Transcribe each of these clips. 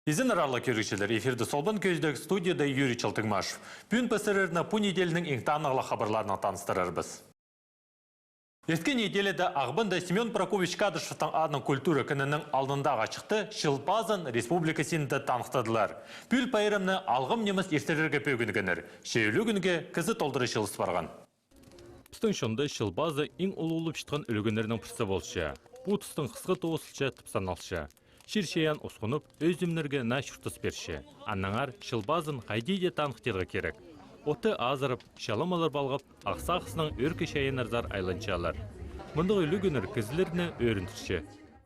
Изін аралық көрікшілер эфирді солбын көздегі студияда Юрий Чалтыгмашев. Бүгін пәсіреріні бұл неделінің ең танығылы хабарларына таныстырарбыз. Ескі неделеді ағбында Семен Прокофьевич Кадышевтың адының культура күнінің алдындағы шықты Шылпазын республикасында танықтадылар. Бүл пайырымны алғым неміз ертерерге пөгінігінер. Шейлі күнге кізі толдыры шылыс барған. Бұстың шонды Шылпазы ең ұлылып шытқан үлігінерінің пүсті болшы. Бұл тұстың қысқы тоғысылша тіпсаналшы. Ширшеян осқынып, өзімнерге на шүртіс берші. Аннаңар Шылпазын қайдейде танықтырға керек. Оты азырып, шаламалар балғып, ақсақысының өркі шайынарзар айланчалар. Мұндық үлі күнір кізілеріне өрінтірші.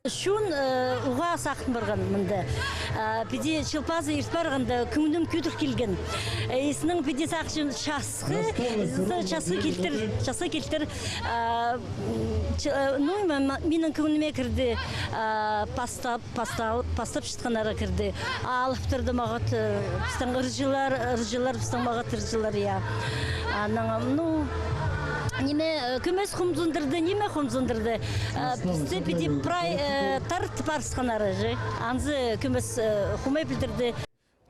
Шун уға сақтын барған мұнда. Педе Шылпазы ерт барғанда күңдім көтір келген. Есінің педе сақшын шасы келтір. Менің күңдіме кірді, пастап шытқанара кірді. Алып тұрды мағат, пістің ұржылар, пістің мағат ұржылар, я. Неме көмес құмзындырды, неме құмзындырды. Бізде педе прай тарт парсқанары жы. Анзы көмес құмай білдірді.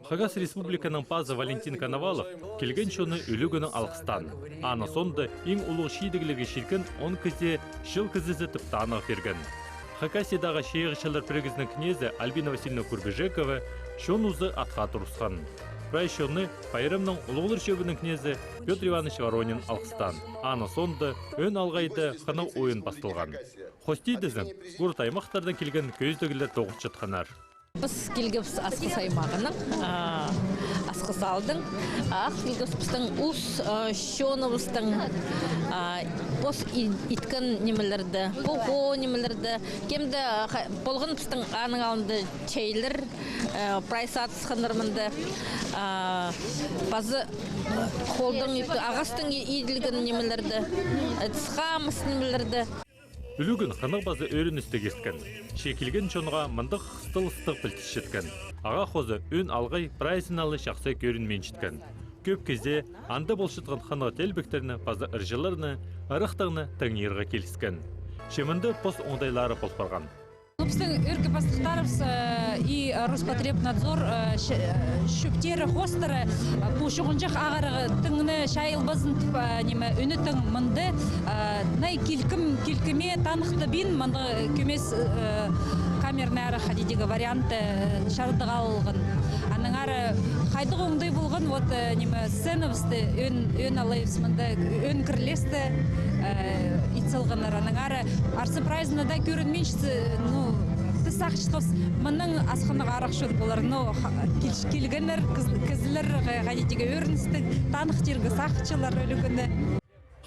Хагас республиканың пазы Валентин Коновалов келген шоны үлігінің алқыстан. Аны сонды ең ұлық шейдігілігі шіркен 10 кізе шыл кізізі тіпті анық берген. Хакасидағы шейғышылар прегізінің кнезі Альбина Васильевна Курбежекова шон ұзы атқа тұрысқан. Прайшоны пайрымның ұлғылыр шөбінің кнезі Петр Иванович Воронин алқыстан. Аны сонды өн алғайды қаны ойын бастылған. Хостейдізін ғұрт аймақтардан келген көздігілер тоғыз жатқанар. Біз келгіпс асқыс аймағының, асқыс алдың, келгіпстің ұс шоныбыстың бос иткін немелерді, бұғо немелерді, кемді болғын пістің аның алынды чейлер, прайсат сықынырмынды, базы қолдың ағастың еділген немелерді, тысқамыс немелерді. Үлігін қынық базы өріністі кескен. Шекілген чонға мындық қыстыл-ыстық білтіс жеткен. Аға қозы өн алғай прайсыналы шақсы көрінмен жеткен. Көп кезде анды болшытқан қынығы телбектеріні базы ұржыларыны, ұрықтығыны таңерға келіскен. Шемінді пос оңдайлары болпарған. Біздің өркі бастықтарымыз и Роспотребнадзор шөптері қостыры бұл шоғынжақ ағарығы түңіні шайылбызын үніттің мұнды най келкіме танықты бін мұнды көмес камернары қадидегі варианты шардығы алылғын. Аның ары қайдығы оңдай болған сценавысты өн алайыз мұнды өн кірлесті итсылғыныр. Аның ары арсы прайзына да көрінменшісі сақшытқыз мұның асқынығы арақ шөт болар. Келгенер, кізілер ғадетеге өріністі танықтергі сақшылар өлігіні.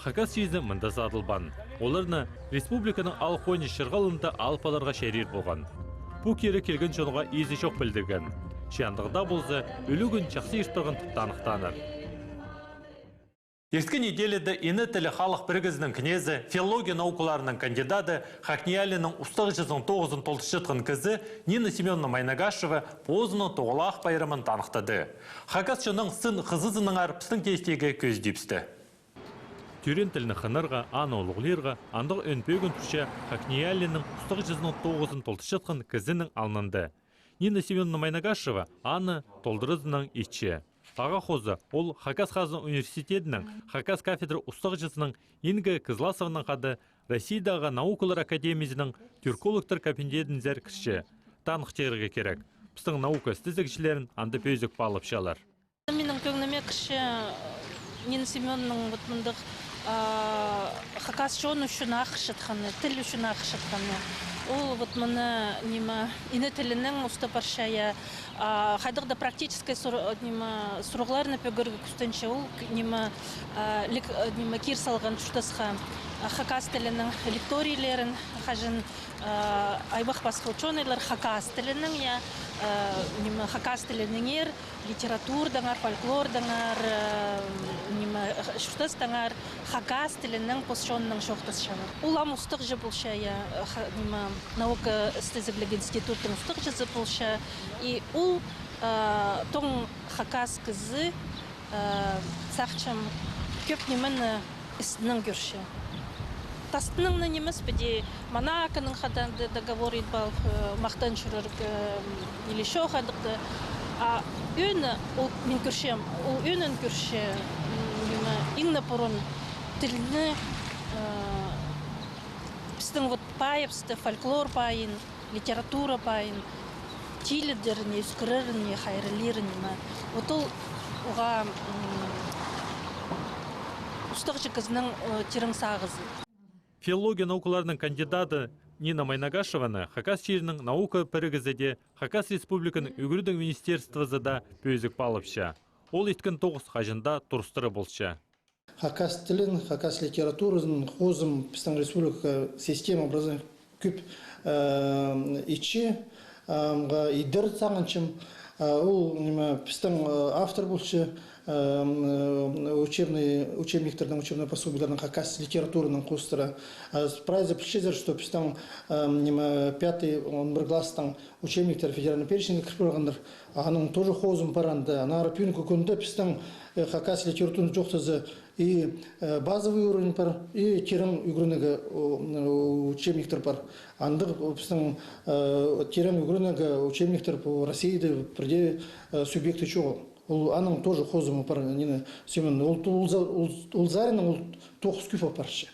Хакас жезі мұнда задылбан. Оларына республиканың алқойны шырғалында алпаларға шәрер болған. Бұл кері келген жоныға езі шоқ білдірген. Шияндығыда болзы өлігін жақсы ештіғын танықтаныр. Ескі неделеді ені тілі халық біргізінің кнезі, филология наукаларының кандидаты Хакниялінің ұстағы жүзін 9-ын толтышытқын кізі Нина Семеновна Майнагашева позының тоғылақ байырымын танықтады. Хакасшының сын қызызының арпыстың тестегі көздепсті. Түрен тіліні қынырға, аны олығылерға, андық өн пөгін түрше Хакниялінің ұстағы жүзінің 9-ын толтышытқын кізінің алынды. Нина Семеновна Майнагашева аны толдырызының итші. Аға қозы, ол Хакас Хазын университетінің Хакас кафедры ұстағы жызының Инга Кызласовның қады Россиядағы наукалар академизінің түркологтар капендетін зәр кіші. Танық теріге керек. Бұстың наука стезікшілерін анды пөзік балып шалар. Менің көңіме кіші Нина Семеновның бұтмындық Хакас жон үшін ақышытқаны, тіл үшін ақышытқаны. Ол мұны ині тілінің ұсты паршая, қайдықда практическай сұрғыларыны пөгіргі күстінші ол кер салған тұштасқа Хакас тілінің лекторийлерін, қажын айбақ басқылчонайлар Хакас тілінің, Хакас тілінің ер, литературдаңар, фольклордаңар, шүштастаңар Хакас тілінің посшонның шоқтасшаны. Улам ұстық жы болша, наука стезіблік институттың ұстық жызы болша, и ол тоң Хакас кізі сақчым көп немені істінің көрші. тастының немес беди Монаконың хадан договор идбал мақтан чурырг или еще хадықты. А өні, мен көршем, ол өнін көрше, иңна порон тіліні біздің вот пайыпсты, фольклор пайын, литература пайын, тилідеріне, үскіріріне, хайрылеріне. Вот ол оға ұстықшы қызның терің сағызы. Филология наукаларының кандидаты Нина Майнагашеваны Хакас жерінің наука пірігізіде Хакас Республиканың үгірдің министерствозыда пөзік балыпша. Ол еткен 9 қажында тұрыстыры болшы. Хакас тілін, Хакас литературызын, хозым біздің республика система образования көп ичи, идір сағыншым. Ол біздің автор болшы, учебниктердің, учебный пособиялардың Хакас литературының қостыры. Прайзы пішезір, что біздің 5-й, 11 класстың учебниктер федеральный перечень кірпірғандар. Аның тоже хозым паранды. Ана арапин көкөнді біздің Хакас литературының жоқтызы и базовый уровень бар, и терім үгірінігі учебниктер бар. Андық біздің терім үгірінігі учебниктер по России бірде субъекты чоғыл. Ол аның тоже хозымы бар. Нина Семеновна, ол зарының ол 9 күфа баршы.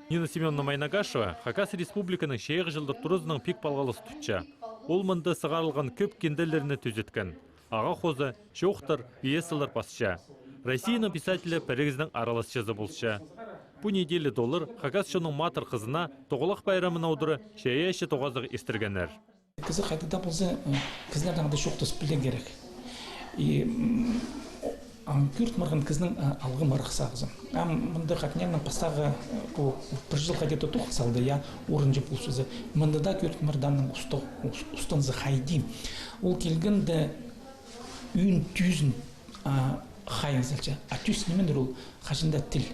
Нина Семеновна Майнагашева Хакас Республиканың шейғы жылдық тұрызының пек балғалысы тұтча. Ол мұнды сығарылған көп кенделеріні түзеткен. Аға хозы, жоқтыр, пьесалар басша. Россияның писателі пәрігіздің араласшызы болшы. Бұ неделі долыр Хакас шоның матыр қызына тоғылақ байрамын аудыры шәйеші тоғазығы естіргенер. Кізі қайдада болса, кізлердің ады жоқтыз білген керек. Күрт мұрғын кізінің алғы мұрық сағызым. Мұнды қақненің пастағы бір жыл қадеті тұқ салды, орынжы бұл сөзі. Мұнды да күрт мұрданның ұстынзы қайдим. Ол келгенді үйін түйізін қайын зілчі. А түйіс немендір ол қажында тіл.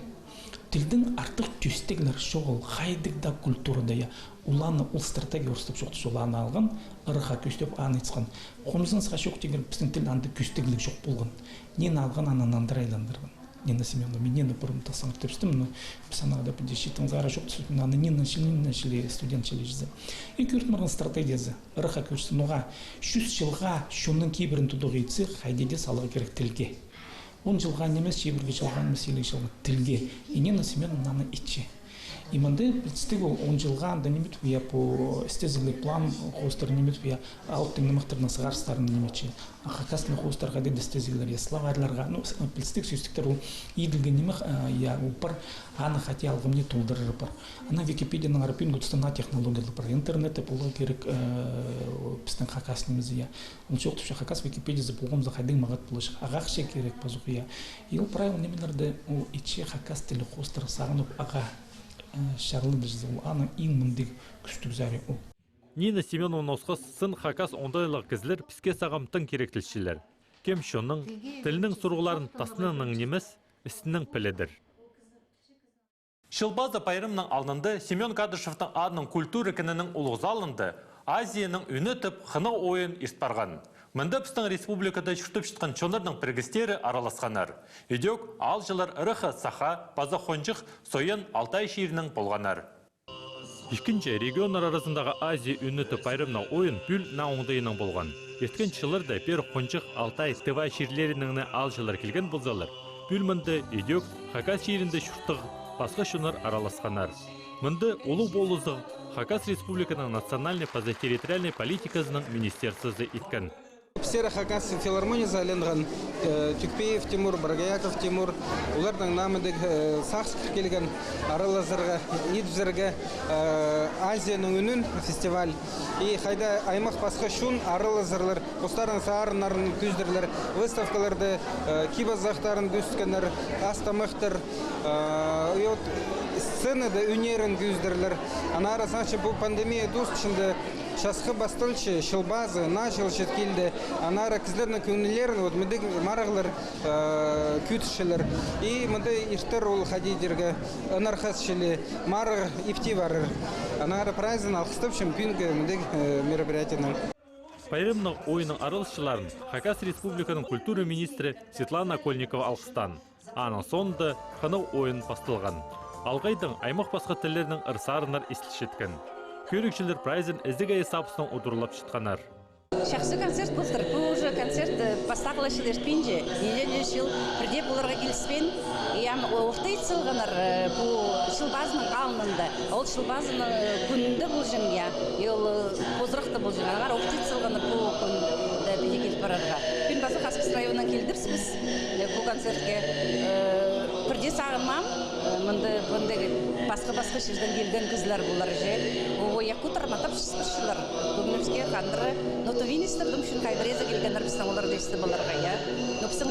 Тілдің артық түйістегілер шоғыл қайдық да культурада уланы ол стратегия орыстып жоқты соланы алған, ұрыға көстеп аны етсқан. Қомызыңызға шоқ деген біздің тіл анды көстегілік жоқ болған. Нені алған ананандар айландырған. Нина Семеновна, мен нені бұрым тасаңыр тепстім, біз анағыда бүнде шетіңіз ара жоқ түсетін, аны нені шілі студент шілі жүзі. И көрт мұрған стратегиясы, ұрыға көстім, оға 100 жылға шоның кейбірін тұдығы етсе, қайдеде салығы керек тілге. 10 жылға немес, шебірге жылға немес, 50 жылға тілге. И Нина Семеновна наны итче. И мынды білістігі 10 жылға анда немет вия по істезілік план қостар немет вия алттың немақтарына сығарыстарын неметші. Хакастың қостарға деді істезілер, словарларға, білістік сөйстіктер ол еділген немеқ, ол бар аны қати алғым не толдырыр бар. Ана Википедияның арапин ғұтыстана технологиялы бар. Интернеті болу керек біздің хакас немізі. Ол жоқ түпші хакас Википедиясы болғымызы қайдың мағат болышық. Ағақшы керек базуқ. И ол правил немелерді ол иче хакас тілі қостар сағынып аға шарлы дежді ол аның ең мұндық күштік зәрі ол. Нина Семеновна осқыз сын Хакас ондайлық кізлер піске сағамтың керектілшілер. Кем шоның, тілінің сұрғыларын тасынының немес, істінің піледір. Шылбазы пайрымның алынды Семен Кадышевтың адының культуры кінінің ұлғызалынды Азияның үні түп қыны ойын испарған. Мұнды біздің республикада жүктіп шытқан чонырның біргістері араласқанар. Үйдек ал жылар ұрықы саха, база қонжық, сойын Алтай шерінің болғанар. Екінші регионар арасындағы Азия үні түп пайрымна ойын бүл науыңдайының болған. Ерткен жылырда пер қонжық Алтай тыва шерлерінің ал жылар келген болзалар. Бүл мұнды үйдек Хакас шерінде шүрттіг басқа шонар араласқанар. Мұнды ұлы болызы Хакас Республиканың национальный позатерриториальной политикасының министерствосы иткен. Псера Хакас филармония заленған Түкпеев Тимур, Баргаяков Тимур, олардың намыдық сақсық келген аралазырға, идвзірге Азияның үнін фестиваль. И қайда аймақ басқа шун аралазырлар, ұстарын саарынарын күздірлер, выставкаларды, кибазақтарын күзткенер, астамықтыр, сценада үнерін күздірлер. Ана арасынша бұл пандемия достышында шасқы бастылшы, шылбазы, начал шеткелді, анара кізлерінің көңілерін, мүдік марағылар күтішілер. И мүді иштер ол қадидерге анархасшылы марығы ипти барыр. Анара прайзын алқыстып шампионға мүдік мероприятияның. Пайрымның ойының арылшыларын Хакас Республиканың культура министрі Светлана Кольникова алқыстан. Аның соңында қыны ойын бастылған. Алғайдың аймақ басқа тілерінің ырсарынар естілшеткен. Көрікшілер прайзен әздігі есапысының ұдырылап шытқанар. Шақсы концерт бұлдыр. Бұл уже концерт бастақылы шілерпенже. Елен жыл бірде бұларға келіспен. Оқты етсілғанар бұл шылбазының алынында. Ол шылбазының күнінде бұл жың, ел қозырықты бұл жың. Ағар оқты етсілғанар бұл күнінде беде келіп барарға. Күн басы Қаскес районынан келдірсіз біз бұл концертке. Бірде сағынмам, мұнды басқа жерден келген кызлар бұлар же. Ояқу тарматап шыспышылар. Бүгінімізге қандыры нотовинистірдің үшін қайбірезі келгендер біздің олар десті бұларға. Но біздің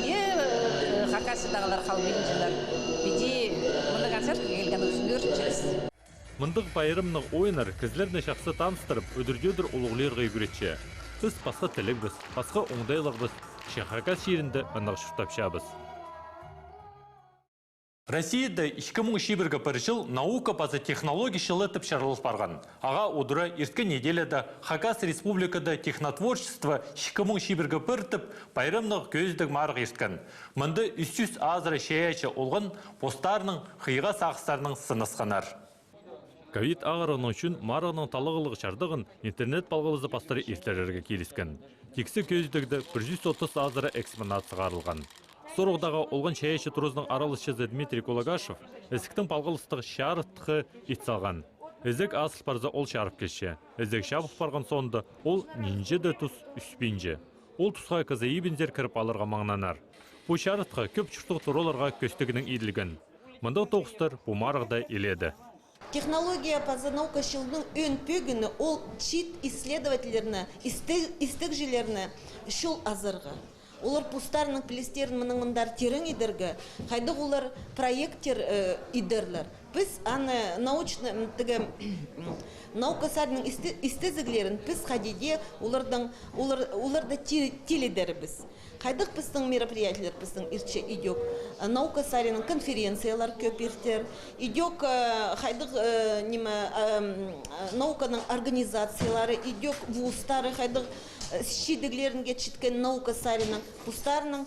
Хакасыдағылар қалбейінжілер. Беде мұнды концертке келген үшін өршінжіз. Мұндық байырымның ойынар кізлеріне шақсы таныстырып, өдірдедір ұлғылерға үйгіретші. Біз басқа тілік біз, басқа оңдайлық біз, Хакас жерінде ұнақ шұртап шабыз. Россияда 2001 жыл наука базы технологий шылытып шарылып барған. Аға удыра ирткі неделяда Хакас республикада технотворчество 2001 біртіп байрымнық көздік марық ерткен. Мұнды 300 азыры шеячы олғын постарының қиға сақыстарының сынысқанар. Ковид ағырының үшін марығының талығылығы шардығын интернет балғылызы пастары ертерлерге келіскен. Тексі көздігді 130 азыры экспонат сығарылған. Сорғдағы олған шаяшы тұрызның аралышызы Дмитрий Кулагашев әсіктің палғылыстығы шарықтығы итсалған. Әзік асыл парза ол шарып кеші. Әзік шабық барған сонды ол нинже де тұс үспенже. Ол тұсқа кізі ебензер кіріп алырға маңнанар. Бұл шарықтығы көп чұртық тұроларға көстігінің еділген. Мұнда тоғыстыр бұл марығда еледі. Технология паза наука шылдың өн пөгіні ол чит исследовательеріне, истігжелеріне шыл азырғы. Олар пустарының пілестерін мұныңындар терің едіргі, қайдық олар проекттер едірлер. Біз аны наука сарының істезіглерін біз қадеде оларды теледері біз. Қайдық біздің мероприятиялар біздің ирче идек. Наука сарының конференциялар көп ертер. Идек қайдық науканың организациялары, идек вустары, қайдық шидіглерінге чіткен наука сарының пустарының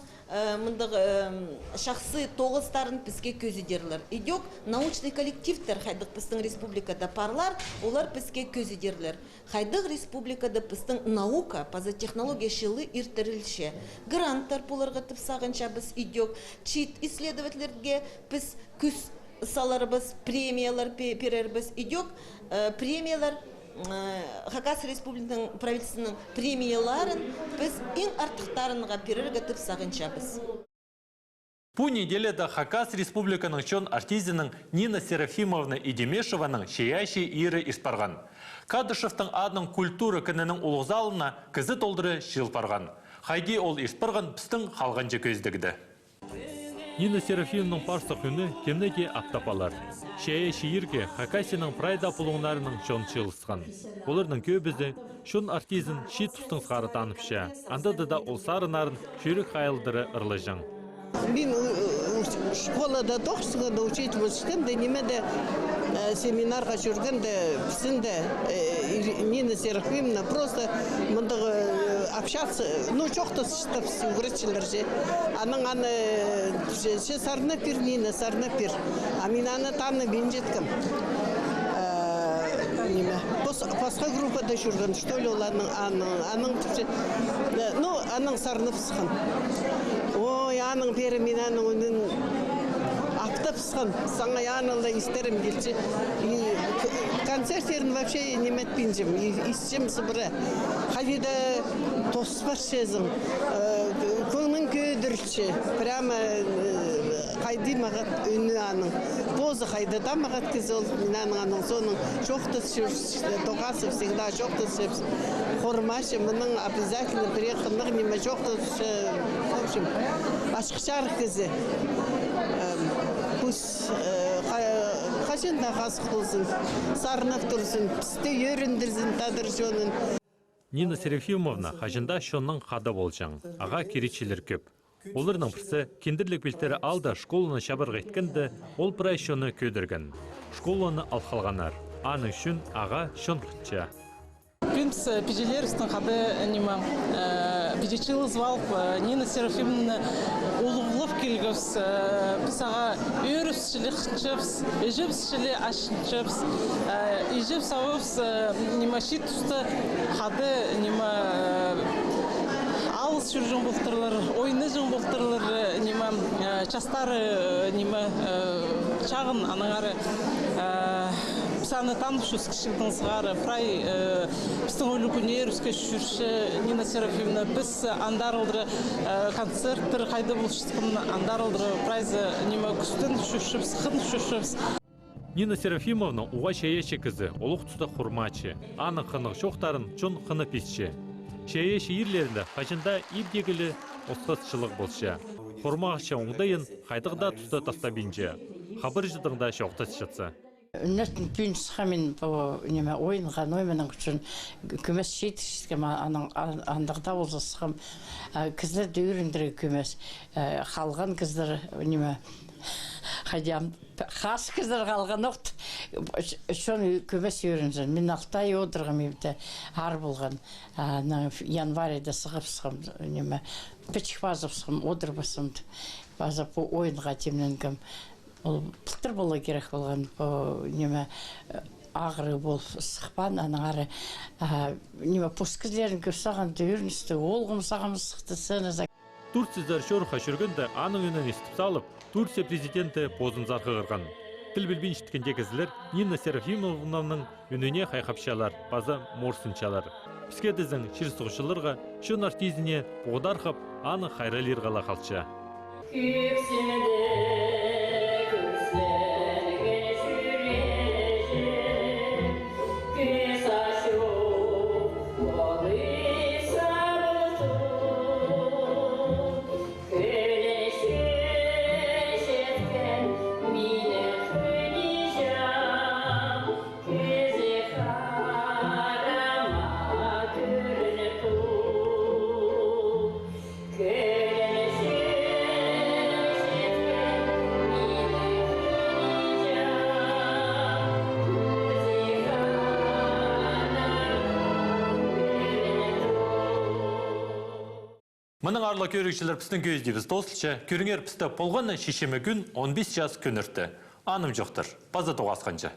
шақсы тоғыстарын бізге көзідерлер. Идек научный коллективтер қайдық біздің республикада парлар, олар бізге көзідерлер. Қайдық республикада біздің наука, паза технология шылы иртірілші. Гранттар бұларға тұпсағынша біз идек. Чит исследовательерге біз күз саларыбыз, премиялар перербіз. Идек премиялар Хакас республиканың правительственның премияларын біз ең артықтарынға перерге тұпсағынша біз. Бұл неделеда Хакас республиканың чон артизінің Нина Серафимовна Идемешеваның шеяші ирі испарған. Кадышевтың адының культура күнінің ұлғзалына кізі толдыры жыл парған. Хайди ол испарған пістің қалғанчы көздігді. Нина Серафимовның парсы күні кемнеге аптапалар. Шеяші ирге Хакасының прайда пұлыңларының чон чылысқан. Олардың көбізі шон артизін ши тұстың сқары таныпша. Андады да ол сарынарын жүрік қайылдыры ырлыжың. Мен школада тоқсығында учить болшықын, да немеде семинарға жүрген, да пісінде Нина Серафимовна просто мұндағы общаться, жоқты шықтап үгіретшілер же. Аның аны сарына пір, Нина сарына пір. А мен аны таны бен жеткім. Басқа группада жүрген, что ли ол аның сарыны пысқан. Ой, аның пері мен аның өнін аптап пысқан. Саңа анылда истерім келші. Концерттерін вообще немет пинжім. Исчем сыбыры. Қайда тоспар шезім. Көңін көйдірші. Прямо қайды мағат өні аның. Позы қайды да мағат кіз ол. Мен аның соның жоқты тоғасы всегда жоқты сөпс. Қормашы, мұның обязательно приеханлық неме жоқты в общем, ашқышар кізі. Пусть қашында қасық болсын, сарынақ тұрсын, пісті өріндірсін, тадыр жонын. Нина Серафимовна қажында шонның қады болжаң. Аға керечелер көп. Оларының бірсі кендірлік белтері алда школаны шабырға еткенді, ол бірай шоны көдірген. Школаны алқалғанар. Аның үшін аға шон қытча. Принц пежелерістің қады Бедичилы звал Нина Серафимовна улуғлып келгіс, писаға өрісшілікшіпс, ежіпсшілі ашыншіпс, ежіп сауыпс, нема шит тұсты қады, нема алыс жүржің бұлтырлар, ойны жың бұлтырлар, нема частары, нема чағын анаңары Писаны танышуыз кішілдің сығары, прай біздің өлікіне рүске жүрші Нина Серафимовна, біз андарылдыры концерттер қайды бұлшыстықын андарылдыры прайзы неме күстін жүршіпс, қын жүршіпс. Нина Серафимовна уға шәйеші кізі, олық тұста құрмачы, аны қынық шоқтарын чон қыны песші. Шәйеші ерлерінде қажында ебдегілі осқысшылық болшы. Құрмағыша оңдайын қайдығда тұста тастабинжі, қабыр жыдыңда шоқтас шытсы. Нөтін пүйінсіға мен ойынға нойменің үшін көмес шейтішкем андағда олзасығым кіздер дөйіріндірі көмес қалған кіздер қас кіздер қалған оқты үшін көмес үйрінжін. Мен алтай отырғым ебді ар болған январьда сығып печік базып сығым, одыр басымды базып ойынға темленгім. Ол пұттыр бола керек болған, ағыры бол сықпан, анағары пұскізлерін көрсаған дөйіріністі, олғым сағымыз сықты сәнізі. Турциздар шорға жүргенді аның үнін естіп салып, Турция президенті позын зарқы қырған. Тіл білбен шіткенде кізілер Нина Серафимовнаның үніне қайқапшалар, база морсыншалар. Піскедізің шырсұғышылырға шын артизіне бұғыдарқып, аны қайралер қала қалча. Мұның арлы көрікшілер пістің көздейбіз тосылшы, көріңер пісті полғаны шешемі күн 15 жас күн үрті. Аным жоқтыр, база тоғасқанша.